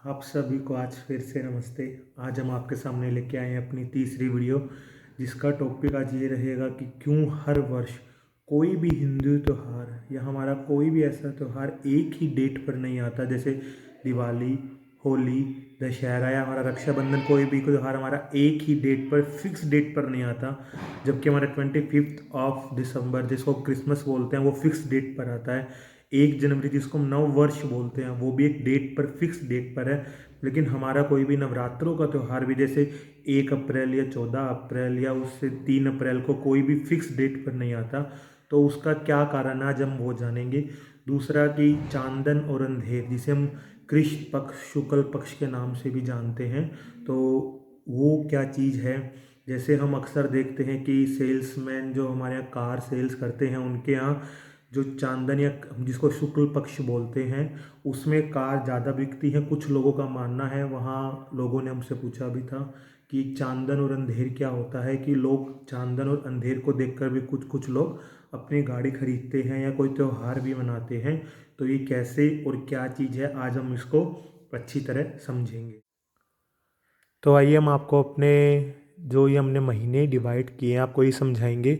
आप सभी को आज फिर से नमस्ते। आज हम आपके सामने लेके आए हैं अपनी तीसरी वीडियो, जिसका टॉपिक आज ये रहेगा कि क्यों हर वर्ष कोई भी हिंदू त्यौहार या हमारा कोई भी ऐसा त्यौहार एक ही डेट पर नहीं आता। जैसे दिवाली, होली, दशहरा या हमारा रक्षाबंधन, कोई भी त्यौहार हमारा एक ही डेट पर, फिक्स डेट पर नहीं आता। जबकि हमारा 25 दिसंबर, जिसको क्रिसमस बोलते हैं, वो फिक्स डेट पर आता है। 1 जनवरी, जिसको हम नव वर्ष बोलते हैं, वो भी एक डेट पर, फिक्स डेट पर है। लेकिन हमारा कोई भी नवरात्रों का त्यौहार भी, जैसे 1 अप्रैल या 14 अप्रैल या उससे 3 अप्रैल को, कोई भी फिक्स डेट पर नहीं आता। तो उसका क्या कारण है, आज हम वो जानेंगे। दूसरा कि चांदन और अंधेर, जिसे हम कृष्ण पक्ष, शुक्ल पक्ष के नाम से भी जानते हैं, तो वो क्या चीज़ है। जैसे हम अक्सर देखते हैं कि सेल्समैन जो हमारे यहाँ कार सेल्स करते हैं, उनके यहाँ जो चांदन या जिसको शुक्ल पक्ष बोलते हैं, उसमें कार ज़्यादा बिकती है। कुछ लोगों का मानना है, वहाँ लोगों ने हमसे पूछा भी था कि चांदन और अंधेर क्या होता है, कि लोग चांदन और अंधेर को देखकर भी कुछ कुछ लोग अपनी गाड़ी खरीदते हैं या कोई त्यौहार भी मनाते हैं। तो ये कैसे और क्या चीज़ है, आज हम इसको अच्छी तरह समझेंगे। तो आइए हम आपको अपने जो ये हमने महीने डिवाइड किए हैं, आपको ये समझाएंगे।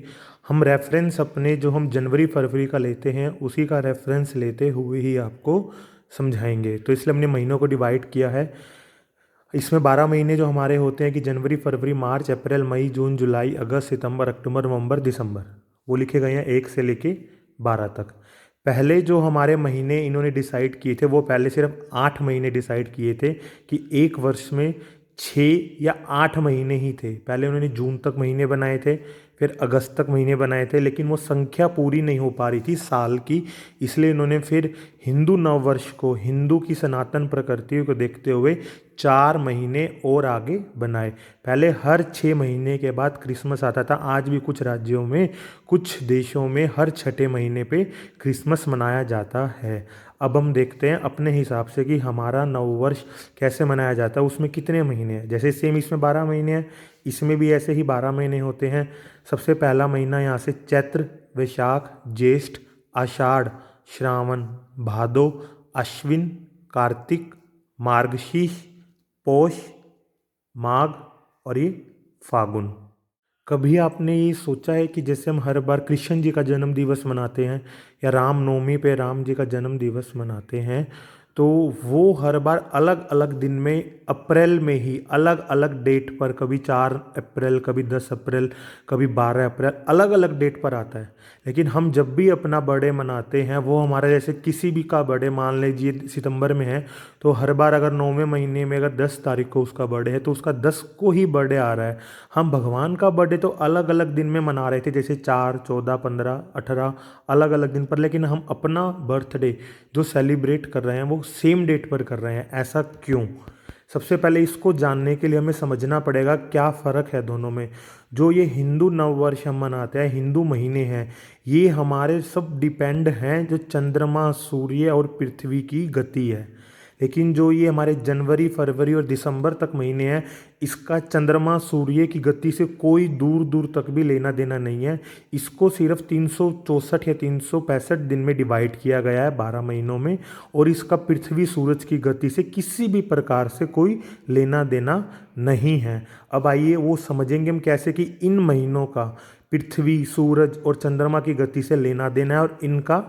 हम रेफरेंस अपने जो हम जनवरी फरवरी का लेते हैं, उसी का रेफरेंस लेते हुए ही आपको समझाएंगे। तो इसलिए हमने महीनों को डिवाइड किया है। इसमें 12 महीने जो हमारे होते हैं कि जनवरी, फरवरी, मार्च, अप्रैल, मई, जून, जुलाई, अगस्त, सितंबर, अक्टूबर, नवंबर, दिसंबर, वो लिखे गए हैं 1 से लेके 12 तक। पहले जो हमारे महीने इन्होंने डिसाइड किए थे, वो पहले सिर्फ 8 महीने डिसाइड किए थे कि एक वर्ष में 6 या 8 महीने ही थे। पहले उन्होंने जून तक महीने बनाए थे, फिर अगस्त तक महीने बनाए थे, लेकिन वो संख्या पूरी नहीं हो पा रही थी साल की। इसलिए इन्होंने फिर हिंदू नववर्ष को, हिंदू की सनातन प्रकृति को देखते हुए 4 महीने और आगे बनाए। पहले हर 6 महीने के बाद क्रिसमस आता था। आज भी कुछ राज्यों में, कुछ देशों में हर छठे महीने पे क्रिसमस मनाया जाता है। अब हम देखते हैं अपने हिसाब से कि हमारा नववर्ष कैसे मनाया जाता है, उसमें कितने महीने हैं। जैसे सेम इसमें 12 महीने हैं, इसमें भी ऐसे ही 12 महीने होते हैं। सबसे पहला महीना यहाँ से चैत्र, वैशाख, ज्येष्ठ, आषाढ़, श्रावण, भादो, अश्विन, कार्तिक, मार्गशीर्ष, पौष, माघ और ये फागुन। कभी आपने ये सोचा है कि जैसे हम हर बार कृष्ण जी का जन्म दिवस मनाते हैं या रामनवमी पे राम जी का जन्म दिवस मनाते हैं, तो वो हर बार अलग अलग दिन में, अप्रैल में ही अलग अलग डेट पर, कभी 4 अप्रैल, कभी 10 अप्रैल, कभी 12 अप्रैल, अलग अलग डेट पर आता है। लेकिन हम जब भी अपना बर्थडे मनाते हैं, वो हमारा जैसे किसी भी का बर्थडे मान लीजिए सितंबर में है, तो हर बार अगर 9वें महीने में अगर 10 तारीख को उसका बर्थडे है, तो उसका 10 को ही बर्थडे आ रहा है। हम भगवान का बर्थडे तो अलग अलग दिन में मना रहे थे, जैसे 4, 14, 15, 18, अलग अलग दिन पर, लेकिन हम अपना बर्थडे जो सेलिब्रेट कर रहे हैं वो सेम डेट पर कर रहे हैं। ऐसा क्यों? सबसे पहले इसको जानने के लिए हमें समझना पड़ेगा क्या फ़र्क है दोनों में। जो ये हिंदू नववर्ष हम मनाते हैं, हिंदू महीने हैं, ये हमारे सब डिपेंड हैं जो चंद्रमा, सूर्य और पृथ्वी की गति है। लेकिन जो ये हमारे जनवरी, फरवरी और दिसंबर तक महीने हैं, इसका चंद्रमा, सूर्य की गति से कोई दूर दूर तक भी लेना देना नहीं है। इसको सिर्फ 364 या 365 दिन में डिवाइड किया गया है 12 महीनों में, और इसका पृथ्वी, सूरज की गति से किसी भी प्रकार से कोई लेना देना नहीं है। अब आइए वो समझेंगे हम कैसे कि इन महीनों का पृथ्वी, सूरज और चंद्रमा की गति से लेना देना है और इनका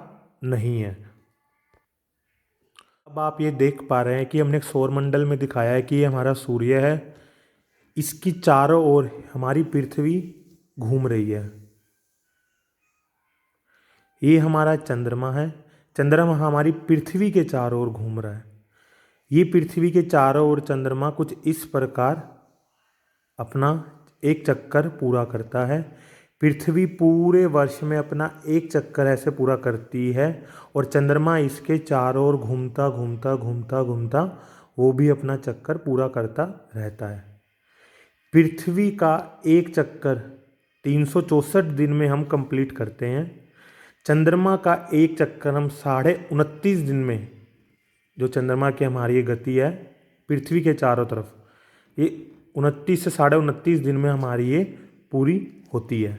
नहीं है। अब आप ये देख पा रहे हैं कि हमने एक सौरमंडल में दिखाया है कि ये हमारा सूर्य है, इसकी चारों ओर हमारी पृथ्वी घूम रही है। ये हमारा चंद्रमा है, चंद्रमा हमारी पृथ्वी के चारों ओर घूम रहा है। ये पृथ्वी के चारों ओर चंद्रमा कुछ इस प्रकार अपना एक चक्कर पूरा करता है। पृथ्वी पूरे वर्ष में अपना एक चक्कर ऐसे पूरा करती है, और चंद्रमा इसके चारों ओर घूमता घूमता घूमता घूमता वो भी अपना चक्कर पूरा करता रहता है। पृथ्वी का एक चक्कर 364 दिन में हम कंप्लीट करते हैं। चंद्रमा का एक चक्कर हम 29.5 दिन में, जो चंद्रमा की हमारी ये गति है पृथ्वी के चारों तरफ, ये 29 से 29.5 दिन में हमारी ये पूरी होती है।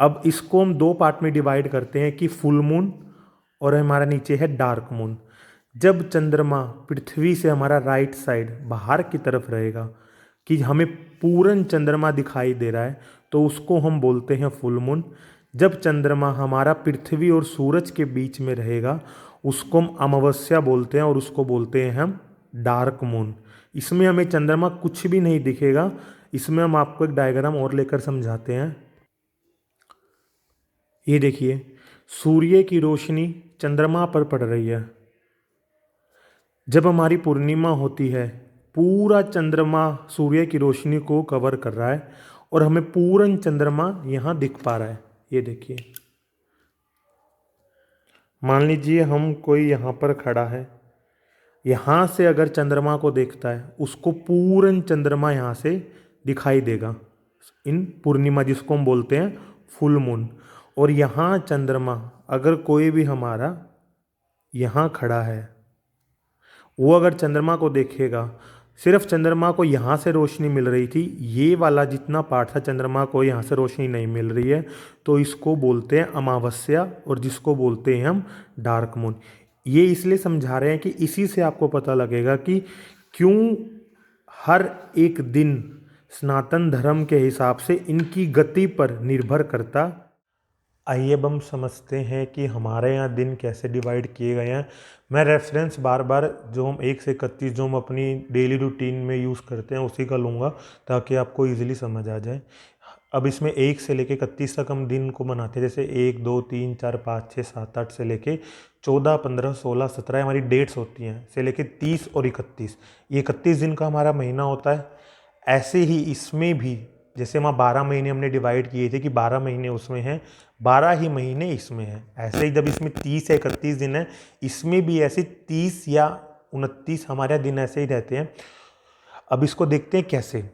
अब इसको हम दो पार्ट में डिवाइड करते हैं कि फुल मून और हमारा नीचे है डार्क मून। जब चंद्रमा पृथ्वी से हमारा राइट साइड बाहर की तरफ रहेगा, कि हमें पूर्ण चंद्रमा दिखाई दे रहा है, तो उसको हम बोलते हैं फुल मून। जब चंद्रमा हमारा पृथ्वी और सूरज के बीच में रहेगा, उसको हम अमावस्या बोलते हैं और उसको बोलते हैं हम डार्क मून। इसमें हमें चंद्रमा कुछ भी नहीं दिखेगा। इसमें हम आपको एक डायग्राम और लेकर समझाते हैं। ये देखिए, सूर्य की रोशनी चंद्रमा पर पड़ रही है। जब हमारी पूर्णिमा होती है, पूरा चंद्रमा सूर्य की रोशनी को कवर कर रहा है और हमें पूर्ण चंद्रमा यहाँ दिख पा रहा है। ये देखिए, मान लीजिए हम कोई यहाँ पर खड़ा है, यहाँ से अगर चंद्रमा को देखता है, उसको पूर्ण चंद्रमा यहाँ से दिखाई देगा इन पूर्णिमा, जिसको हम बोलते हैं फुल मून। और यहाँ चंद्रमा अगर कोई भी हमारा यहाँ खड़ा है, वो अगर चंद्रमा को देखेगा, सिर्फ चंद्रमा को यहाँ से रोशनी मिल रही थी, ये वाला जितना पार्ट था चंद्रमा को यहाँ से रोशनी नहीं मिल रही है, तो इसको बोलते हैं अमावस्या और जिसको बोलते हैं हम डार्क मून। ये इसलिए समझा रहे हैं कि इसी से आपको पता लगेगा कि क्यों हर एक दिन सनातन धर्म के हिसाब से इनकी गति पर निर्भर करता। आइए अब हम समझते हैं कि हमारे यहाँ दिन कैसे डिवाइड किए गए हैं। मैं रेफरेंस बार बार जो हम 1 से 31 जो हम अपनी डेली रूटीन में यूज़ करते हैं उसी का लूँगा, ताकि आपको इजीली समझ आ जाए। अब इसमें 1 से लेके 31 तक हम दिन को मनाते हैं, जैसे 1 2 3 4 5 6 7 8 से लेके 14 15 16 17 हमारी डेट्स होती हैं, से लेके 30 और 31, ये 31 दिन का हमारा महीना होता है। ऐसे ही इसमें भी जैसे वहाँ 12 महीने हमने डिवाइड किए थे कि 12 महीने उसमें हैं, 12 ही महीने इसमें हैं। ऐसे ही जब इसमें 30 या 31 दिन है, इसमें भी ऐसे 30 या 29 हमारे दिन ऐसे ही रहते हैं। अब इसको देखते हैं कैसे।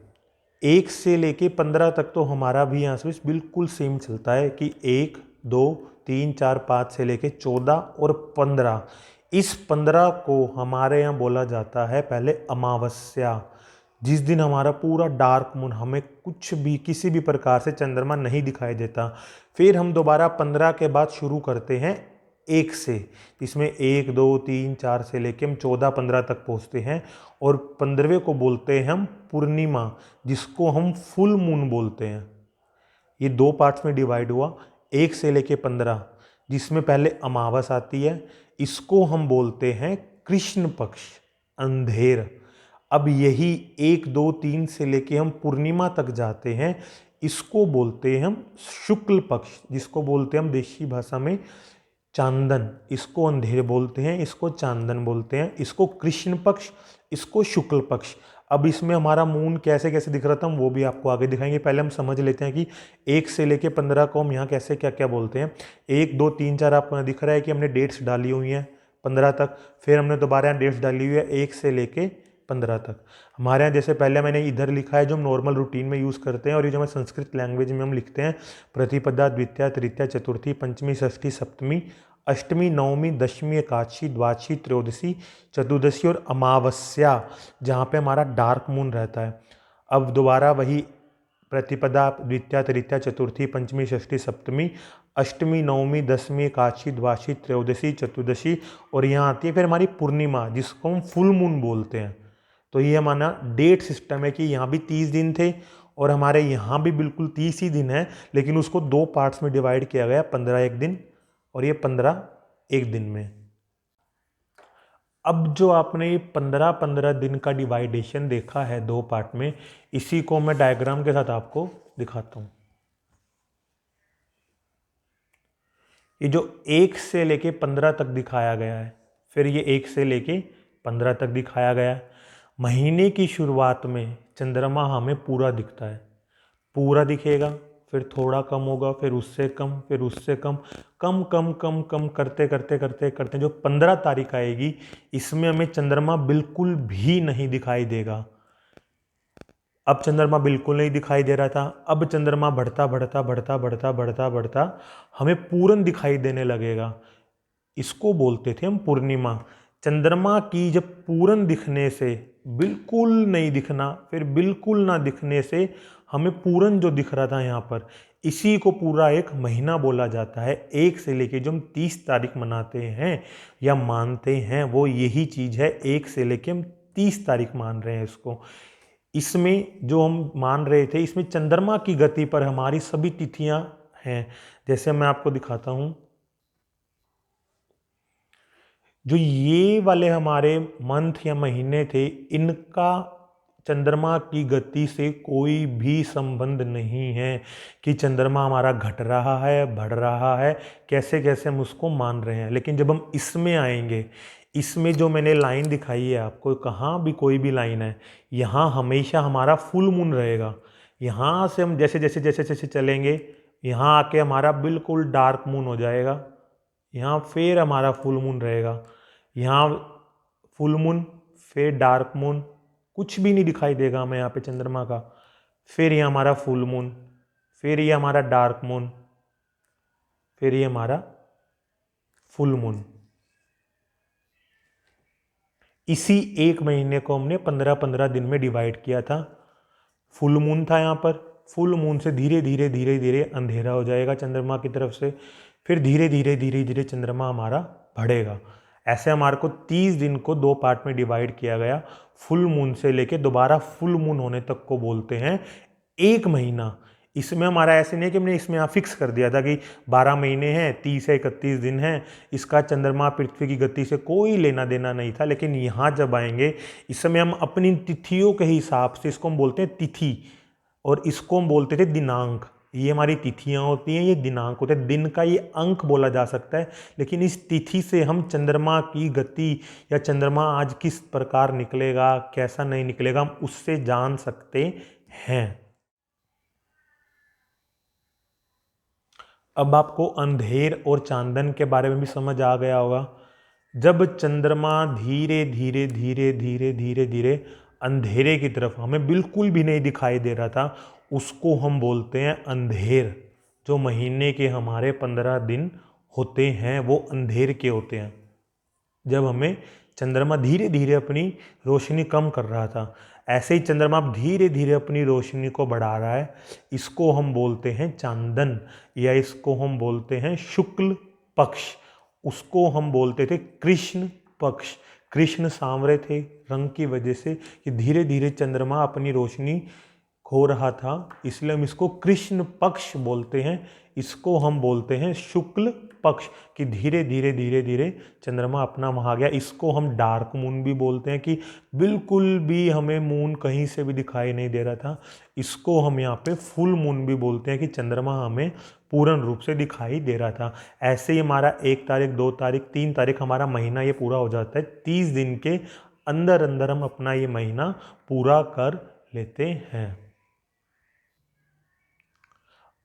1 से लेके 15 तक तो हमारा भी यहाँ से बिल्कुल सेम चलता है कि 1 2 3 4 5 से लेके 14 और 15। इस 15 को हमारे यहाँ बोला जाता है पहले अमावस्या, जिस दिन हमारा पूरा डार्क मून, हमें कुछ भी किसी भी प्रकार से चंद्रमा नहीं दिखाई देता। फिर हम दोबारा 15 के बाद शुरू करते हैं 1 से, इसमें 1 2 3 4 से लेके हम 14 15 तक पहुंचते हैं और 15वें को बोलते हैं हम पूर्णिमा, जिसको हम फुल मून बोलते हैं। ये 2 पार्ट्स में डिवाइड हुआ, 1 से लेके 15, जिसमें पहले अमावस आती है, इसको हम बोलते हैं कृष्ण पक्ष, अंधेर। अब यही 1 2 3 से लेके हम पूर्णिमा तक जाते हैं, इसको बोलते हैं हम शुक्ल पक्ष, जिसको बोलते हैं हम देशी भाषा में चांदन। इसको अंधेर बोलते हैं, इसको चांदन बोलते हैं, इसको कृष्ण पक्ष, इसको शुक्ल पक्ष। अब इसमें हमारा मून कैसे कैसे दिख रहा था हम वो भी आपको आगे दिखाएंगे। पहले हम समझ लेते हैं कि 1 से लेके 15 को हम यहाँ कैसे क्या क्या बोलते हैं। 1 2 3 4 आपको दिख रहा है कि हमने डेट्स डाली हुई हैं 15 तक, फिर हमने दोबारा यहाँ डेट्स डाली हुई है 1 से लेके 15 तक। हमारे यहाँ जैसे पहले मैंने इधर लिखा है जो हम नॉर्मल रूटीन में यूज़ करते हैं, और ये जो मैं संस्कृत लैंग्वेज में हम लिखते हैं प्रतिपदा द्वितीया तृतीया चतुर्थी पंचमी षष्ठी सप्तमी अष्टमी नवमी दशमी एकादशी द्वादशी त्रयोदशी चतुर्दशी और अमावस्या, जहाँ पे हमारा डार्क मून रहता है। अब दोबारा वही प्रतिपदा द्वितीया तृतीया चतुर्थी पंचमी षष्ठी सप्तमी अष्टमी नवमी दसवीं एकादशी द्वादशी त्रयोदशी चतुर्दशी, और यहाँ आती है फिर हमारी पूर्णिमा, जिसको हम फुल मून बोलते हैं। तो ये हमारा डेट सिस्टम है कि यहाँ भी 30 दिन थे और हमारे यहाँ भी बिल्कुल 30 ही दिन है, लेकिन उसको 2 पार्ट्स में डिवाइड किया गया, 15 एक दिन और ये 15 एक दिन में। अब जो आपने ये 15-15 दिन का डिवाइडेशन देखा है 2 पार्ट में, इसी को मैं डायग्राम के साथ आपको दिखाता हूँ। ये जो 1 से लेके 15 तक दिखाया गया है, फिर ये 1 से लेके 15 तक दिखाया गया है। महीने की शुरुआत में चंद्रमा हमें पूरा दिखता है, पूरा दिखेगा, फिर थोड़ा कम होगा, फिर उससे कम, फिर उससे कम, कम कम कम कम करते करते करते करते जो 15 तारीख आएगी, इसमें हमें चंद्रमा बिल्कुल भी नहीं दिखाई देगा। अब चंद्रमा बिल्कुल नहीं दिखाई दे रहा था, अब चंद्रमा बढ़ता बढ़ता बढ़ता बढ़ता बढ़ता बढ़ता हमें पूर्ण दिखाई देने लगेगा। इसको बोलते थे हम पूर्णिमा। चंद्रमा की जब पूर्ण दिखने से बिल्कुल नहीं दिखना, फिर बिल्कुल ना दिखने से हमें पूर्ण जो दिख रहा था यहाँ पर, इसी को पूरा एक महीना बोला जाता है। 1 से लेके जो हम 30 तारीख मनाते हैं या मानते हैं, वो यही चीज़ है। 1 से लेके हम 30 तारीख मान रहे हैं इसको। इसमें जो हम मान रहे थे, इसमें चंद्रमा की गति पर हमारी सभी तिथियां हैं। जैसे मैं आपको दिखाता हूं, जो ये वाले हमारे मंथ या महीने थे, इनका चंद्रमा की गति से कोई भी संबंध नहीं है कि चंद्रमा हमारा घट रहा है, बढ़ रहा है, कैसे कैसे हम उसको मान रहे हैं। लेकिन जब हम इसमें आएंगे, इसमें जो मैंने लाइन दिखाई है आपको, कहाँ भी कोई भी लाइन है, यहाँ हमेशा हमारा फुल मून रहेगा। यहाँ से हम जैसे जैसे जैसे जैसे चलेंगे, यहाँ आके हमारा बिल्कुल डार्क मून हो जाएगा। यहाँ फिर हमारा फुल मून रहेगा, यहाँ फुल मून, फिर डार्क मून, कुछ भी नहीं दिखाई देगा हमें यहाँ पे चंद्रमा का। फिर ये हमारा फुल मून, फिर ये हमारा डार्क मून, फिर ये हमारा फुल मून। इसी 1 महीने को हमने 15-15 दिन में डिवाइड किया था। फुल मून था यहाँ पर, फुल मून से धीरे धीरे धीरे धीरे अंधेरा हो जाएगा चंद्रमा की तरफ से, फिर धीरे धीरे धीरे धीरे चंद्रमा हमारा बढ़ेगा। ऐसे हमारे को 30 दिन को 2 पार्ट में डिवाइड किया गया। फुल मून से लेके दोबारा फुल मून होने तक को बोलते हैं 1 महीना। इसमें हमारा ऐसे नहीं है कि हमने इसमें यहाँ फिक्स कर दिया था कि 12 महीने हैं, 30 से 31 दिन हैं, इसका चंद्रमा पृथ्वी की गति से कोई लेना देना नहीं था। लेकिन यहाँ जब आएंगे, इस समय हम अपनी तिथियों के हिसाब से, इसको हम बोलते हैं तिथि, और इसको हम बोलते थे दिनांक। ये हमारी तिथियां होती हैं, ये दिनांक होते हैं। दिन का ये अंक बोला जा सकता है, लेकिन इस तिथि से हम चंद्रमा की गति या चंद्रमा आज किस प्रकार निकलेगा, कैसा नहीं निकलेगा, हम उससे जान सकते हैं। अब आपको अंधेर और चांदन के बारे में भी समझ आ गया होगा। जब चंद्रमा धीरे धीरे धीरे धीरे धीरे धीरे अंधेरे की तरफ, हमें बिल्कुल भी नहीं दिखाई दे रहा था, उसको हम बोलते हैं अंधेर। जो महीने के हमारे 15 दिन होते हैं, वो अंधेर के होते हैं। जब हमें चंद्रमा धीरे धीरे अपनी रोशनी कम कर रहा था, ऐसे ही चंद्रमा अब धीरे धीरे अपनी रोशनी को बढ़ा रहा है। इसको हम बोलते हैं चांदन, या इसको हम बोलते हैं शुक्ल पक्ष। उसको हम बोलते थे कृष्ण पक्ष। कृष्ण सांवरे थे रंग की वजह से, कि धीरे धीरे चंद्रमा अपनी रोशनी खो रहा था, इसलिए हम इसको कृष्ण पक्ष बोलते हैं। इसको हम बोलते हैं शुक्ल पक्ष, कि धीरे धीरे धीरे धीरे चंद्रमा अपना वहाँ गया। इसको हम डार्क मून भी बोलते हैं, कि बिल्कुल भी हमें मून कहीं से भी दिखाई नहीं दे रहा था। इसको हम यहाँ पे फुल मून भी बोलते हैं, कि चंद्रमा हमें पूर्ण रूप से दिखाई दे रहा था। ऐसे ही हमारा 1 तारीख, 2 तारीख, 3 तारीख हमारा महीना ये पूरा हो जाता है। 30 दिन के अंदर अंदर हम अपना ये महीना पूरा कर लेते हैं।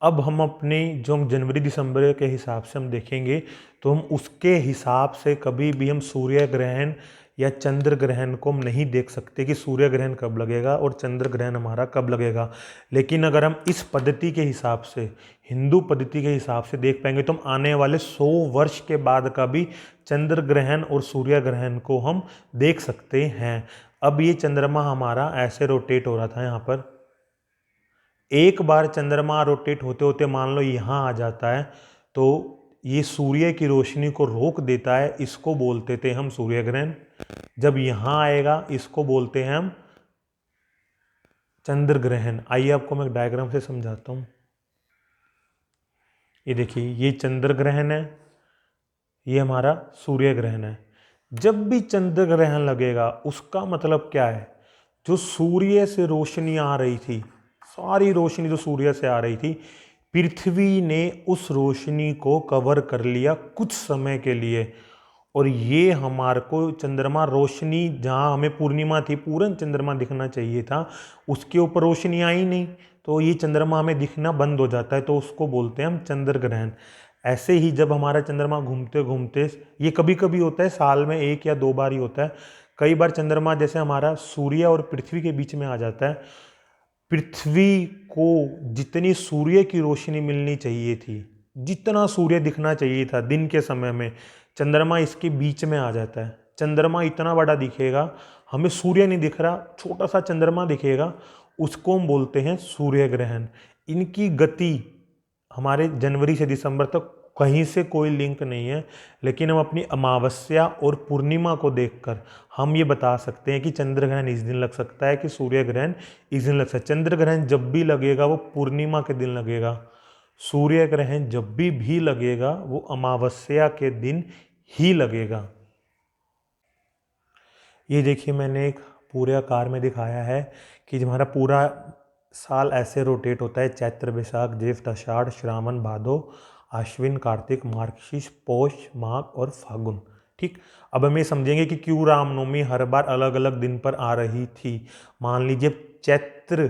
अब हम अपने जो हम जनवरी दिसंबर के हिसाब से हम देखेंगे, तो हम उसके हिसाब से कभी भी हम सूर्य ग्रहण या चंद्र ग्रहण को हम नहीं देख सकते कि सूर्य ग्रहण कब लगेगा और चंद्र ग्रहण हमारा कब लगेगा। लेकिन अगर हम इस पद्धति के हिसाब से, हिंदू पद्धति के हिसाब से देख पाएंगे, तो हम आने वाले 100 वर्ष के बाद का भी चंद्र ग्रहण और सूर्य ग्रहण को हम देख सकते हैं। अब ये चंद्रमा हमारा ऐसे रोटेट हो रहा था यहाँ पर, एक बार चंद्रमा रोटेट होते होते मान लो यहाँ आ जाता है, तो ये सूर्य की रोशनी को रोक देता है। इसको बोलते थे हम सूर्य ग्रहण। जब यहाँ आएगा, इसको बोलते हैं हम चंद्र ग्रहण। आइए आपको मैं डायग्राम से समझाता हूँ। ये देखिए, ये चंद्र ग्रहण है, ये हमारा सूर्य ग्रहण है। जब भी चंद्र ग्रहण लगेगा, उसका मतलब क्या है, जो सूर्य से रोशनी आ रही थी, सारी रोशनी जो सूर्य से आ रही थी, पृथ्वी ने उस रोशनी को कवर कर लिया कुछ समय के लिए। और ये हमारे को चंद्रमा रोशनी, जहाँ हमें पूर्णिमा थी, पूर्ण चंद्रमा दिखना चाहिए था, उसके ऊपर रोशनी आई नहीं, तो ये चंद्रमा हमें दिखना बंद हो जाता है, तो उसको बोलते हैं हम चंद्र ग्रहण। ऐसे ही जब हमारा चंद्रमा घूमते घूमते, ये कभी कभी होता है साल में 1 या 2 बार ही होता है, कई बार चंद्रमा जैसे हमारा सूर्य और पृथ्वी के बीच में आ जाता है। पृथ्वी को जितनी सूर्य की रोशनी मिलनी चाहिए थी, जितना सूर्य दिखना चाहिए था दिन के समय में, चंद्रमा इसके बीच में आ जाता है। चंद्रमा इतना बड़ा दिखेगा, हमें सूर्य नहीं दिख रहा, छोटा सा चंद्रमा दिखेगा, उसको हम बोलते हैं सूर्य ग्रहण। इनकी गति हमारे जनवरी से दिसंबर तक कहीं से कोई लिंक नहीं है, लेकिन हम अपनी अमावस्या और पूर्णिमा को देखकर हम ये बता सकते हैं कि चंद्र ग्रहण इस दिन लग सकता है कि सूर्य ग्रहण इस दिन लग सकता है। चंद्र ग्रहण जब भी लगेगा वो पूर्णिमा के दिन लगेगा, सूर्य ग्रहण जब भी लगेगा वो अमावस्या के दिन ही लगेगा। ये देखिए मैंने एक पूरे आकार में दिखाया है कि हमारा पूरा साल ऐसे रोटेट होता है, चैत्र वैशाख ज्येष्ठ आषाढ़ श्रावण भादो आश्विन कार्तिक मार्गशीर्ष पौष माघ और फागुन। ठीक, अब हम ये समझेंगे कि क्यों रामनवमी हर बार अलग अलग दिन पर आ रही थी। मान लीजिए चैत्र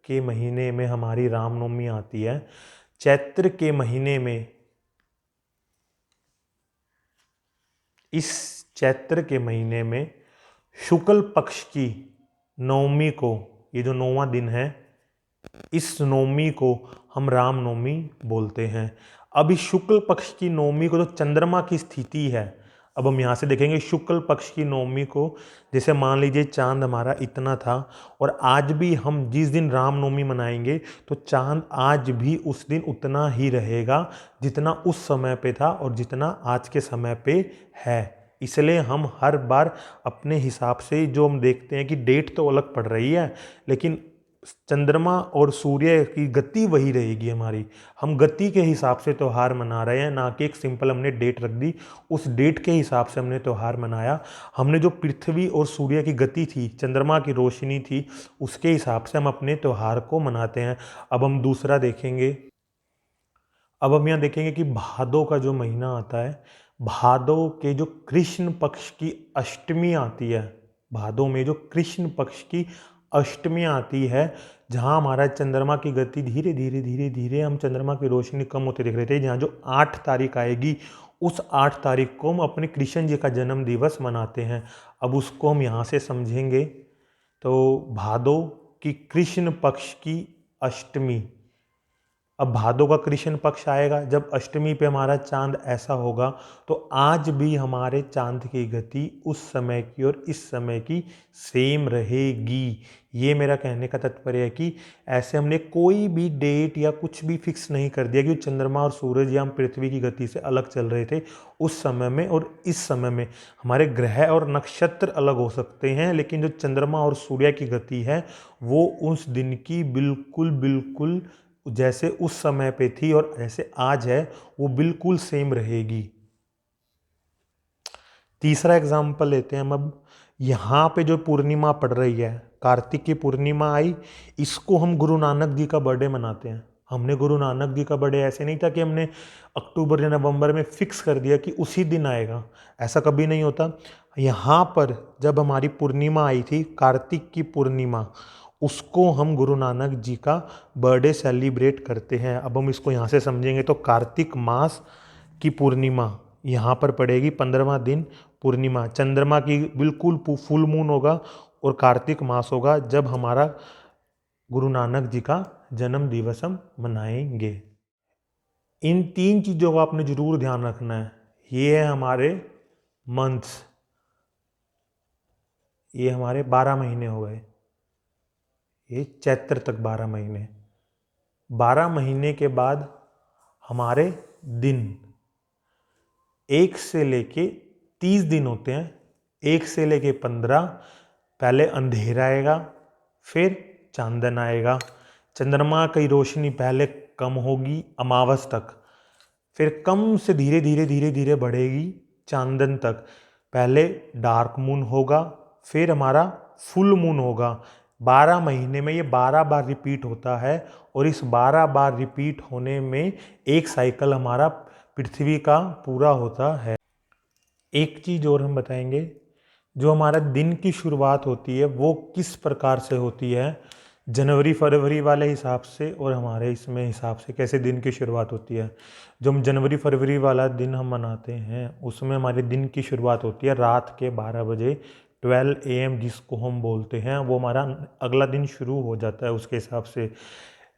के महीने में हमारी रामनवमी आती है, चैत्र के महीने में, इस चैत्र के महीने में शुक्ल पक्ष की नवमी को, ये जो 9वां दिन है, इस नवमी को हम रामनवमी बोलते हैं। अब इस शुक्ल पक्ष की नवमी को जो चंद्रमा की स्थिति है, अब हम यहाँ से देखेंगे शुक्ल पक्ष की नवमी को, जैसे मान लीजिए चांद हमारा इतना था और आज भी हम जिस दिन रामनवमी मनाएंगे तो चांद आज भी उस दिन उतना ही रहेगा जितना उस समय पे था और जितना आज के समय पे है। इसलिए हम हर बार अपने हिसाब से जो हम देखते हैं कि डेट तो अलग पड़ रही है, लेकिन चंद्रमा और सूर्य की गति वही रहेगी हमारी। हम गति के हिसाब से त्यौहार मना रहे हैं, ना कि एक सिंपल हमने डेट रख दी, उस डेट के हिसाब से हमने त्यौहार मनाया। हमने जो पृथ्वी और सूर्य की गति थी, चंद्रमा की रोशनी थी, उसके हिसाब से हम अपने त्यौहार को मनाते हैं। अब हम दूसरा देखेंगे, अब हम यहाँ देखेंगे कि भादो का जो महीना आता है, भादो के जो कृष्ण पक्ष की अष्टमी आती है, भादो में जो कृष्ण पक्ष की अष्टमी आती है, जहाँ हमारा चंद्रमा की गति धीरे धीरे धीरे धीरे, हम चंद्रमा की रोशनी कम होते दिख रहे थे, जहाँ जो 8 तारीख आएगी, उस 8 तारीख को हम अपने कृष्ण जी का जन्म दिवस मनाते हैं। अब उसको हम यहाँ से समझेंगे तो भादो की कृष्ण पक्ष की अष्टमी, अब भादो का कृष्ण पक्ष आएगा, जब अष्टमी पे हमारा चांद ऐसा होगा तो आज भी हमारे चांद की गति उस समय की और इस समय की सेम रहेगी। ये मेरा कहने का तात्पर्य है कि ऐसे हमने कोई भी डेट या कुछ भी फिक्स नहीं कर दिया कि चंद्रमा और सूरज या हम पृथ्वी की गति से अलग चल रहे थे उस समय में और इस समय में। हमारे ग्रह और नक्षत्र अलग हो सकते हैं, लेकिन जो चंद्रमा और सूर्य की गति है वो उस दिन की बिल्कुल बिल्कुल जैसे उस समय पे थी और जैसे आज है वो बिल्कुल सेम रहेगी। तीसरा एग्जाम्पल लेते हैं हम। अब यहाँ पे जो पूर्णिमा पड़ रही है, कार्तिक की पूर्णिमा आई, इसको हम गुरु नानक जी का बर्थडे मनाते हैं। हमने गुरु नानक जी का बर्थडे ऐसे नहीं था कि हमने अक्टूबर या नवंबर में फिक्स कर दिया कि उसी दिन आएगा, ऐसा कभी नहीं होता। यहाँ पर जब हमारी पूर्णिमा आई थी, कार्तिक की पूर्णिमा, उसको हम गुरु नानक जी का बर्थडे सेलिब्रेट करते हैं। अब हम इसको यहाँ से समझेंगे तो कार्तिक मास की पूर्णिमा यहाँ पर पड़ेगी, 15वां दिन पूर्णिमा, चंद्रमा की बिल्कुल फुल मून होगा और कार्तिक मास होगा जब हमारा गुरु नानक जी का जन्म दिवस हम मनाएंगे। इन 3 चीज़ों का आपने जरूर ध्यान रखना है। ये है हमारे मंथ्स, ये हमारे 12 महीने हो गए, ये चैत्र तक 12 महीने। 12 महीने के बाद हमारे दिन 1 से लेके 30 दिन होते हैं, 1 से लेके 15। पहले अंधेरा आएगा, फिर चांदन आएगा, चंद्रमा की रोशनी पहले कम होगी अमावस तक, फिर कम से धीरे धीरे धीरे धीरे बढ़ेगी चांदन तक। पहले डार्क मून होगा, फिर हमारा फुल मून होगा। 12 महीने में ये 12 बार रिपीट होता है और इस 12 बार रिपीट होने में एक साइकिल हमारा पृथ्वी का पूरा होता है। एक चीज़ और हम बताएंगे, जो हमारा दिन की शुरुआत होती है वो किस प्रकार से होती है, जनवरी फरवरी वाले हिसाब से और हमारे इसमें हिसाब से कैसे दिन की शुरुआत होती है। जो हम जनवरी फरवरी वाला दिन हम मनाते हैं उसमें हमारे दिन की शुरुआत होती है रात के 12 बजे, 12 AM जिसको हम बोलते हैं, वो हमारा अगला दिन शुरू हो जाता है उसके हिसाब से।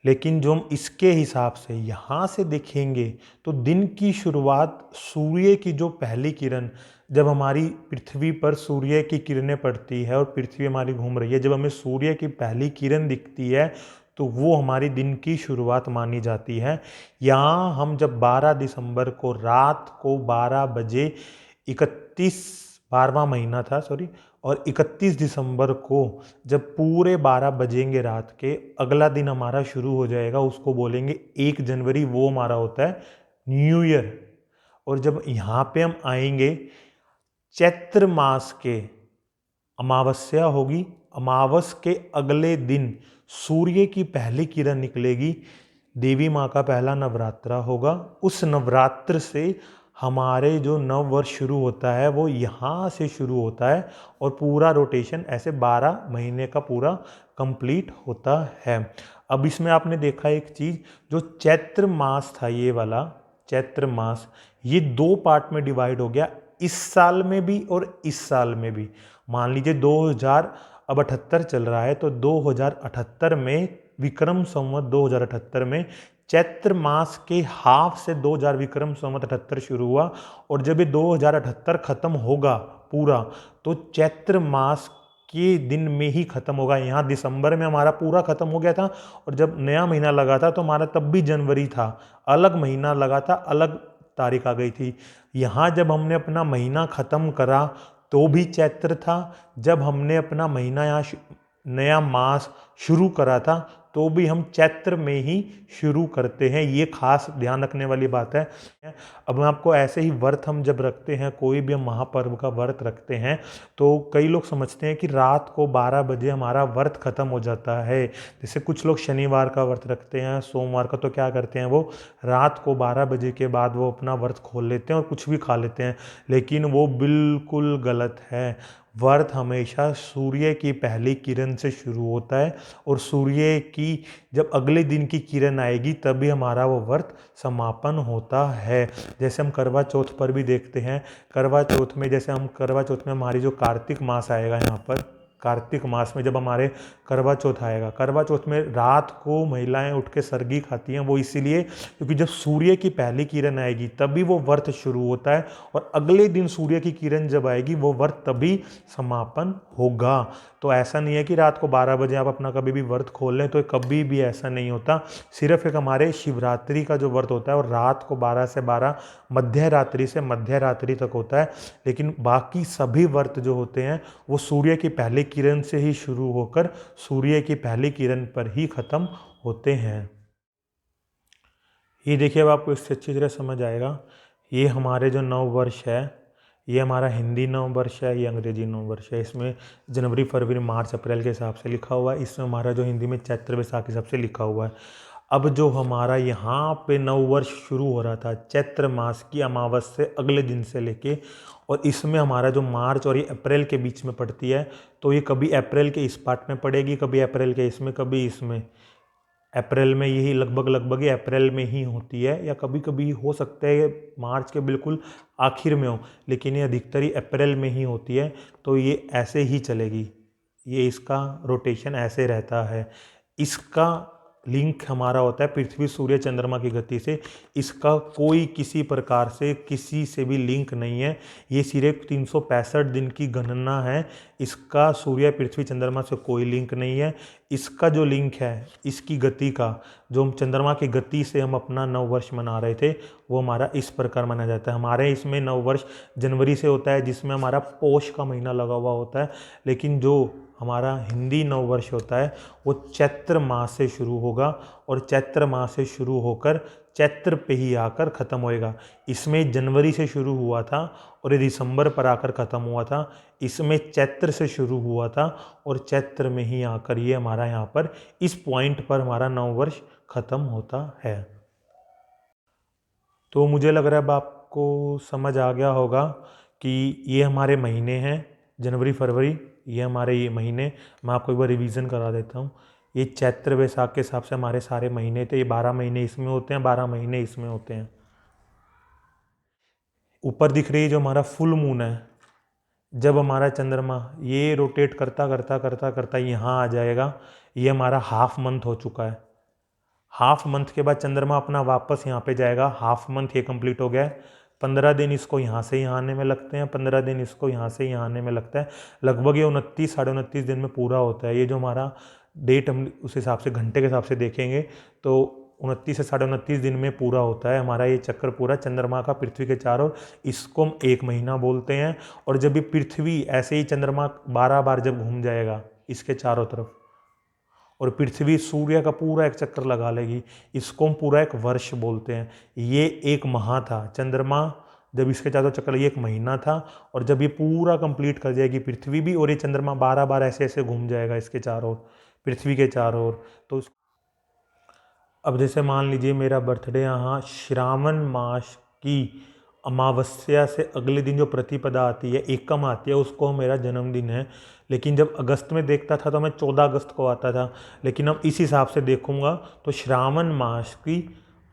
लेकिन जो हम इसके हिसाब से यहाँ से देखेंगे तो दिन की शुरुआत सूर्य की जो पहली किरण जब हमारी पृथ्वी पर सूर्य की किरणें पड़ती है और पृथ्वी हमारी घूम रही है, जब हमें सूर्य की पहली किरण दिखती है तो वो हमारी दिन की शुरुआत मानी जाती है। यहाँ हम जब 12 दिसंबर को रात को 12 बजे 31 12वां महीना था सॉरी, और 31 दिसंबर को जब पूरे 12 बजेंगे रात के, अगला दिन हमारा शुरू हो जाएगा, उसको बोलेंगे 1 जनवरी, वो हमारा होता है न्यू ईयर। और जब यहाँ पे हम आएंगे, चैत्र मास के अमावस्या होगी, अमावस के अगले दिन सूर्य की पहली किरण निकलेगी, देवी माँ का पहला नवरात्रा होगा। उस नवरात्र से हमारे जो नव वर्ष शुरू होता है वो यहाँ से शुरू होता है और पूरा रोटेशन ऐसे 12 महीने का पूरा कंप्लीट होता है। अब इसमें आपने देखा एक चीज़, जो चैत्र मास था, ये वाला चैत्र मास, ये 2 पार्ट में डिवाइड हो गया, इस साल में भी और इस साल में भी। मान लीजिए 2078 चल रहा है, तो 2078 में विक्रम संवत 2078 में चैत्र मास के हाफ से 2000 विक्रम संवत 78 शुरू हुआ, और जब ये 2078 खत्म होगा पूरा, तो चैत्र मास के दिन में ही खत्म होगा। यहाँ दिसंबर में हमारा पूरा खत्म हो गया था, और जब नया महीना लगा था तो हमारा तब भी जनवरी था, अलग महीना लगा था, अलग तारीख आ गई थी। यहाँ जब हमने अपना महीना खत्म करा तो भी चैत्र था, जब हमने अपना महीना यहाँ नया मास शुरू करा था तो भी हम चैत्र में ही शुरू करते हैं। ये खास ध्यान रखने वाली बात है। अब आपको ऐसे ही व्रत हम जब रखते हैं, कोई भी हम महापर्व का व्रत रखते हैं, तो कई लोग समझते हैं कि रात को 12 बजे हमारा व्रत खत्म हो जाता है। जैसे कुछ लोग शनिवार का व्रत रखते हैं, सोमवार का, तो क्या करते हैं, वो रात को 12 बजे के बाद वो अपना व्रत खोल लेते हैं और कुछ भी खा लेते हैं, लेकिन वो बिल्कुल गलत है। व्रत हमेशा सूर्य की पहली किरण से शुरू होता है, और सूर्य की जब अगले दिन की किरण आएगी तभी हमारा वो व्रत समापन होता है। जैसे हम करवा चौथ पर भी देखते हैं, करवा चौथ में जैसे हम करवा चौथ में हमारी जो कार्तिक मास आएगा, यहाँ पर कार्तिक मास में जब हमारे करवा चौथ आएगा, करवा चौथ में रात को महिलाएं उठ के सरगी खाती हैं, वो इसीलिए क्योंकि जब सूर्य की पहली किरण आएगी तभी वो व्रत शुरू होता है, और अगले दिन सूर्य की किरण जब आएगी वो व्रत तभी समापन होगा। तो ऐसा नहीं है कि रात को 12 बजे आप अपना कभी भी व्रत खोल लें, तो कभी भी ऐसा नहीं होता। सिर्फ एक हमारे शिवरात्रि का जो व्रत होता है, और रात को 12 से 12 मध्य रात्रि से मध्य रात्रि तक होता है, लेकिन बाकी सभी व्रत जो होते हैं वो सूर्य की पहली किरण से ही शुरू होकर सूर्य की पहली किरण पर ही खत्म होते हैं। ये देखिए, अब आपको इससे अच्छी तरह समझ आएगा। ये हमारे जो नव वर्ष है, ये हमारा हिंदी नव वर्ष है, ये अंग्रेजी नव वर्ष है। इसमें जनवरी, फरवरी, मार्च, अप्रैल के हिसाब से लिखा हुआ है। इसमें हमारा जो हिंदी में चैत्र वैसाख के हिसाब से लिखा हुआ है। अब जो हमारा यहाँ पे नव वर्ष शुरू हो रहा था चैत्र मास की अमावस से अगले दिन से लेके, और इसमें हमारा जो मार्च और ये अप्रैल के बीच में पड़ती है, तो ये कभी अप्रैल के इस पार्ट में पड़ेगी, कभी अप्रैल के इसमें, कभी इसमें। अप्रैल में यही लगभग ये अप्रैल में ही होती है, या कभी कभी हो सकता है मार्च के बिल्कुल आखिर में हो, लेकिन ये अधिकतर ही अप्रैल में ही होती है। तो ये ऐसे ही चलेगी, ये इसका रोटेशन ऐसे रहता है। इसका लिंक हमारा होता है पृथ्वी सूर्य चंद्रमा की गति से। इसका कोई किसी प्रकार से किसी से भी लिंक नहीं है। ये सिर्फ 365 दिन की गणना है। इसका सूर्य पृथ्वी चंद्रमा से कोई लिंक नहीं है। इसका जो लिंक है इसकी गति का, जो हम चंद्रमा की गति से हम अपना नव वर्ष मना रहे थे, वो हमारा इस प्रकार माना जाता है। हमारे इसमें नव वर्ष जनवरी से होता है, जिसमें हमारा पौष का महीना लगा हुआ होता है, लेकिन जो हमारा हिंदी नव वर्ष होता है वो चैत्र मास से शुरू होगा, और चैत्र मास से शुरू होकर चैत्र पे ही आकर ख़त्म होएगा। इसमें जनवरी से शुरू हुआ था और ये दिसंबर पर आकर ख़त्म हुआ था। इसमें चैत्र से शुरू हुआ था और चैत्र में ही आकर ये हमारा यहाँ पर इस पॉइंट पर हमारा नव वर्ष ख़त्म होता है। तो मुझे लग रहा है अब आपको समझ आ गया होगा कि ये हमारे महीने हैं, जनवरी फरवरी, ये हमारे ये महीने। मैं आपको एक बार रिवीजन करा देता हूँ। ये चैत्र वैसाख के हिसाब से हमारे सारे महीने थे। ये 12 महीने इसमें होते हैं, 12 महीने इसमें होते हैं। ऊपर दिख रही है जो हमारा फुल मून है, जब हमारा चंद्रमा ये रोटेट करता करता करता करता यहाँ आ जाएगा, ये हमारा हाफ मंथ हो चुका है। हाफ मंथ के बाद चंद्रमा अपना वापस यहाँ पे जाएगा। हाफ मंथ ये कंप्लीट हो गया है। 15 दिन इसको यहाँ से यहाँ आने में लगते हैं, 15 दिन इसको यहाँ से यहाँ आने में लगता है। लगभग ये 29 साढ़े 29 दिन में पूरा होता है। ये जो हमारा डेट हम उस हिसाब से घंटे के हिसाब से देखेंगे तो 29 से साढ़े 29 दिन में पूरा होता है हमारा ये चक्कर पूरा चंद्रमा का पृथ्वी के चारों। इसको हम 1 महीना बोलते हैं। और जब ये पृथ्वी ऐसे ही चंद्रमा 12 बार जब घूम जाएगा इसके चारों तरफ और पृथ्वी सूर्य का पूरा एक चक्कर लगा लेगी, इसको हम पूरा एक वर्ष बोलते हैं। ये 1 माह था। चंद्रमा जब इसके चारों चक्कर ये 1 महीना था। और जब ये पूरा कंप्लीट कर जाएगी पृथ्वी भी और ये चंद्रमा 12 बार ऐसे ऐसे घूम जाएगा इसके चारों ओर, पृथ्वी के चारों ओर। तो अब जैसे मान लीजिए मेरा बर्थडे यहाँ श्रावण मास की अमावस्या से अगले दिन जो प्रतिपदा आती है, एकम आती है, उसको मेरा जन्मदिन है। लेकिन जब अगस्त में देखता था तो मैं 14 अगस्त को आता था। लेकिन अब इस हिसाब से देखूंगा तो श्रावण मास की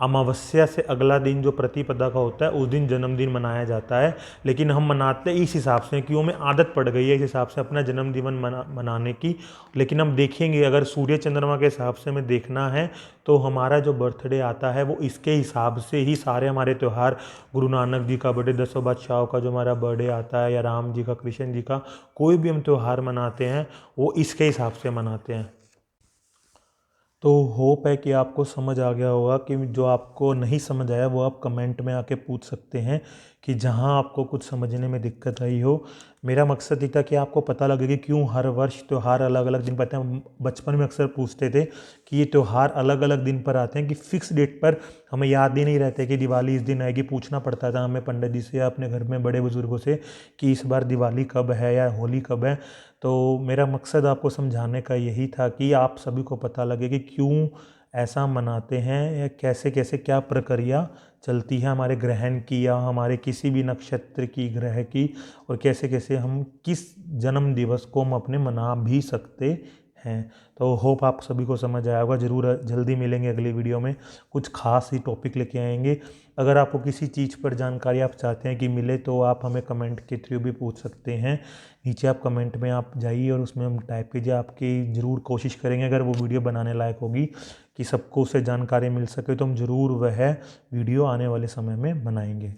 अमावस्या से अगला दिन जो प्रतिपदा का होता है उस दिन जन्मदिन मनाया जाता है। लेकिन हम मनाते इस हिसाब से क्यों, हमें आदत पड़ गई है इस हिसाब से अपना जन्मदिन मनाने की। लेकिन हम देखेंगे अगर सूर्य चंद्रमा के हिसाब से हमें देखना है तो हमारा जो बर्थडे आता है वो इसके हिसाब से ही सारे हमारे त्यौहार, गुरु नानक जी का बर्थडे, 10 बादशाहों का जो हमारा बर्थडे आता है, या राम जी का, कृष्ण जी का, कोई भी हम त्यौहार मनाते हैं वो इसके हिसाब से मनाते हैं। तो होप है कि आपको समझ आ गया होगा। कि जो आपको नहीं समझ आया वो आप कमेंट में आके पूछ सकते हैं कि जहां आपको कुछ समझने में दिक्कत आई हो। मेरा मकसद ये था कि आपको पता लगे कि क्यों हर वर्ष त्यौहार अलग अलग दिन पर आते हैं। बचपन में अक्सर पूछते थे कि ये त्यौहार अलग अलग दिन पर आते हैं कि फिक्स डेट पर हमें याद ही नहीं रहते कि दिवाली इस दिन आएगी। पूछना पड़ता था हमें पंडित जी से या अपने घर में बड़े बुजुर्गों से कि इस बार दिवाली कब है या होली कब है। तो मेरा मकसद आपको समझाने का यही था कि आप सभी को पता लगे कि क्यों ऐसा मनाते हैं या कैसे कैसे क्या प्रक्रिया चलती है हमारे ग्रहण की या हमारे किसी भी नक्षत्र की, ग्रह की, और कैसे कैसे हम किस जन्म दिवस को हम अपने मना भी सकते हैं। तो होप आप सभी को समझ आया होगा। ज़रूर जल्दी मिलेंगे अगली वीडियो में, कुछ खास ही टॉपिक लेके आएंगे। अगर आपको किसी चीज़ पर जानकारी आप चाहते हैं कि मिले तो आप हमें कमेंट के थ्रू भी पूछ सकते हैं। नीचे आप कमेंट में आप जाइए और उसमें हम टाइप कीजिए। आपकी ज़रूर कोशिश करेंगे अगर वो वीडियो बनाने लायक होगी कि सबको उससे जानकारी मिल सके तो हम ज़रूर वह वीडियो आने वाले समय में बनाएंगे।